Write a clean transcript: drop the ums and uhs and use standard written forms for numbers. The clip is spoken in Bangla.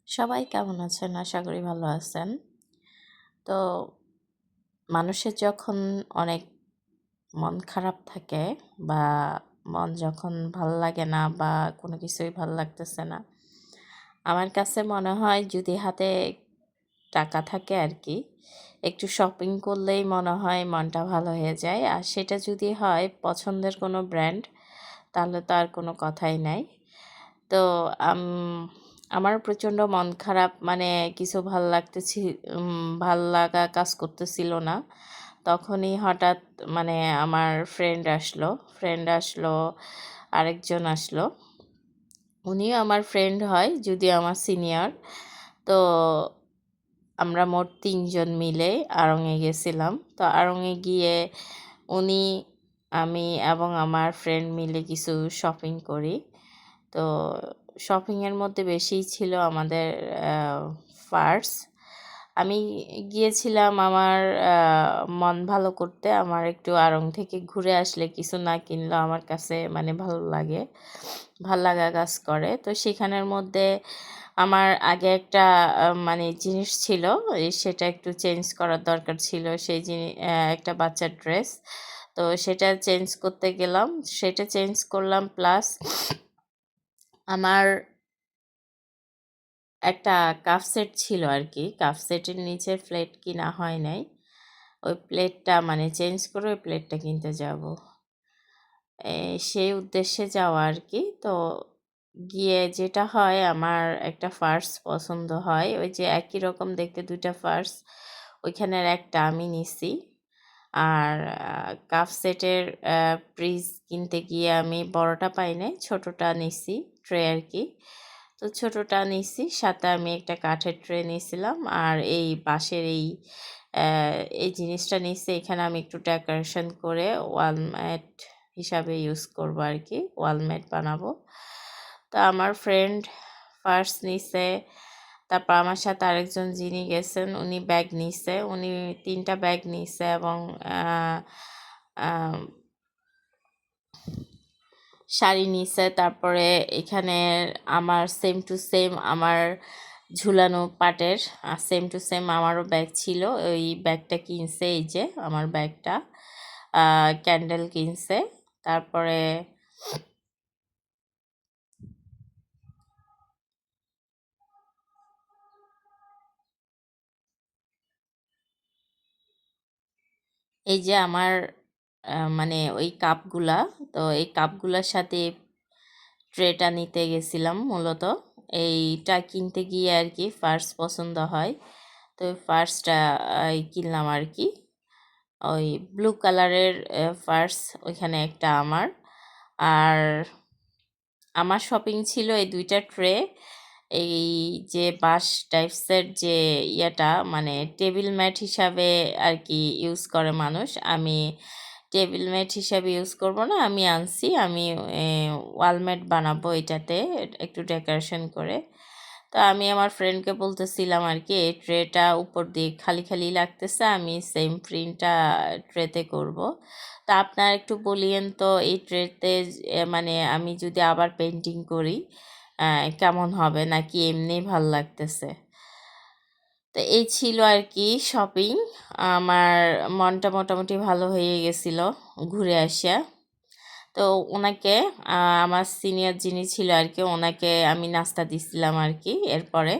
সবাই কেমন আছেন? আশা করি ভালো আছেন। তো মানুষের যখন অনেক মন খারাপ থাকে বা মন যখন ভাল লাগে না বা কোনো কিছুই ভাল লাগতেছে না, আমার কাছে মনে হয় যদি হাতে টাকা থাকে আর কি, একটু শপিং করলেই মনে হয় মনটা ভালো হয়ে যায়। আর সেটা যদি হয় পছন্দের কোনো ব্র্যান্ড, তাহলে তো আর কোনো কথাই নাই। তো আম আমার প্রচণ্ড মন খারাপ, মানে কিছু ভাল লাগা কাজ করতেছিল না। তখনই হঠাৎ মানে আমার ফ্রেন্ড আসলো, আরেকজন আসলো। উনিও আমার ফ্রেন্ড হয়, যদিও আমার সিনিয়র। তো আমরা মোট ৩ জন মিলে আড়ংয়ে গেছিলাম। তো আড়ংয়ে গিয়ে উনি, আমি এবং আমার ফ্রেন্ড মিলে কিছু শপিং করি। তো শপিংয়ের মধ্যে বেশিই ছিল আমাদের পার্স। আমি গিয়েছিলাম আমার মন ভালো করতে। আমার একটু আড়ং থেকে ঘুরে আসলে কিছু না কিনলেও আমার কাছে মানে ভালো লাগে। ভাল লাগা কাজ করে। তো সেখানের মধ্যে আমার আগে একটা মানে জিনিস ছিল, সেটা একটু চেঞ্জ করার দরকার ছিল। সেই একটা বাচ্চার ড্রেস। তো সেটা চেঞ্জ করতে গেলাম। সেটা চেঞ্জ করলাম, প্লাস আমার একটা কাপ সেট ছিল আরকি। কাপ সেটের নিচের প্লেট কিনা হয় নাই। ওই প্লেটটা মানে চেঞ্জ করে ওই প্লেটটা কিনতে যাবো। সেই উদ্দেশ্যে যাওয়া আরকি। তো গিয়ে যেটা হয়, আমার একটা পার্স পছন্দ হয়। ওই যে একই রকম দেখতে ২ টা পার্স, ওইখানের একটা আমি নিছি। আর কাপ সেটের পিস কিনতে গিয়ে আমি বড়টা পাই নাই, ছোটটা নিছি, ট্রে আরকি। তো ছোটটা নিছি, সাথে আমি একটা কাঠের ট্রে নিছিলাম। আর এই বাঁশের এই জিনিসটা নিছি, এখানে আমি একটু ডেকোরেশন করে ওয়ালম্যাট হিসাবে ইউজ করবো আরকি, ওয়ালম্যাট বানাবো। তো আমার ফ্রেন্ড পার্স নিছে, তারপর আমার সাথে আরেকজন যিনি গেছেন উনি ব্যাগ নিছে। উনি ৩ টা ব্যাগ নিছে এবং আ আ শাড়ি নিছে। তারপরে এখানে আমার সেম টু সেম আমার ঝুলানো পাটের সেম টু সেম আমারও ব্যাগ ছিল। ওই ব্যাগটা কিনছে, এই যে আমার ব্যাগটা। ক্যান্ডেল কিনছে। তারপরে এই যে আমার মানে ওই কাপগুলা, তো এই কাপগুলার সাথে ট্রেটা নিতে গেছিলাম মূলত। এইটা কিনতে গিয়ে আর কি ফার্স্ট পছন্দ হয়। তো ফার্স্টটা কিনলাম আর কি। ওই ব্লু কালারের ফার্স ওইখানে একটা আমার। আর আমার শপিং ছিল এই ২ টা ট্রে। এই যে বাঁশ টাইপসের যে ইয়েটা, মানে টেবিল ম্যাট হিসাবে আর কি ইউজ করে মানুষ। আমি টেবিল ম্যাট হিসাবে ইউজ করব না, আমি আনছি। আমি ওয়ালম্যাট বানাবো এটাতে একটু ডেকোরেশন করে। তো আমি আমার ফ্রেন্ডকে বলতেছিলাম আর কি, এই ট্রেটা উপর দিয়ে খালি খালি লাগতেছে, আমি সেম প্রিন্টটা ট্রেতে করব। তা আপনারা একটু বলিয়েন তো, এই ট্রেতে মানে আমি যদি আবার পেন্টিং করি কেমন হবে, নাকি এমনি ভাল লাগতেছে। তো এই ছিল আর কি শপিং। আমার মনটা মোটামুটি ভালো হয়ে গেছিল ঘুরে আসা। তো ওনাকে আমার সিনিয়র যিনি ছিল আর কি, ওনাকে আমি নাস্তা দিছিলাম আর কি এরপরে।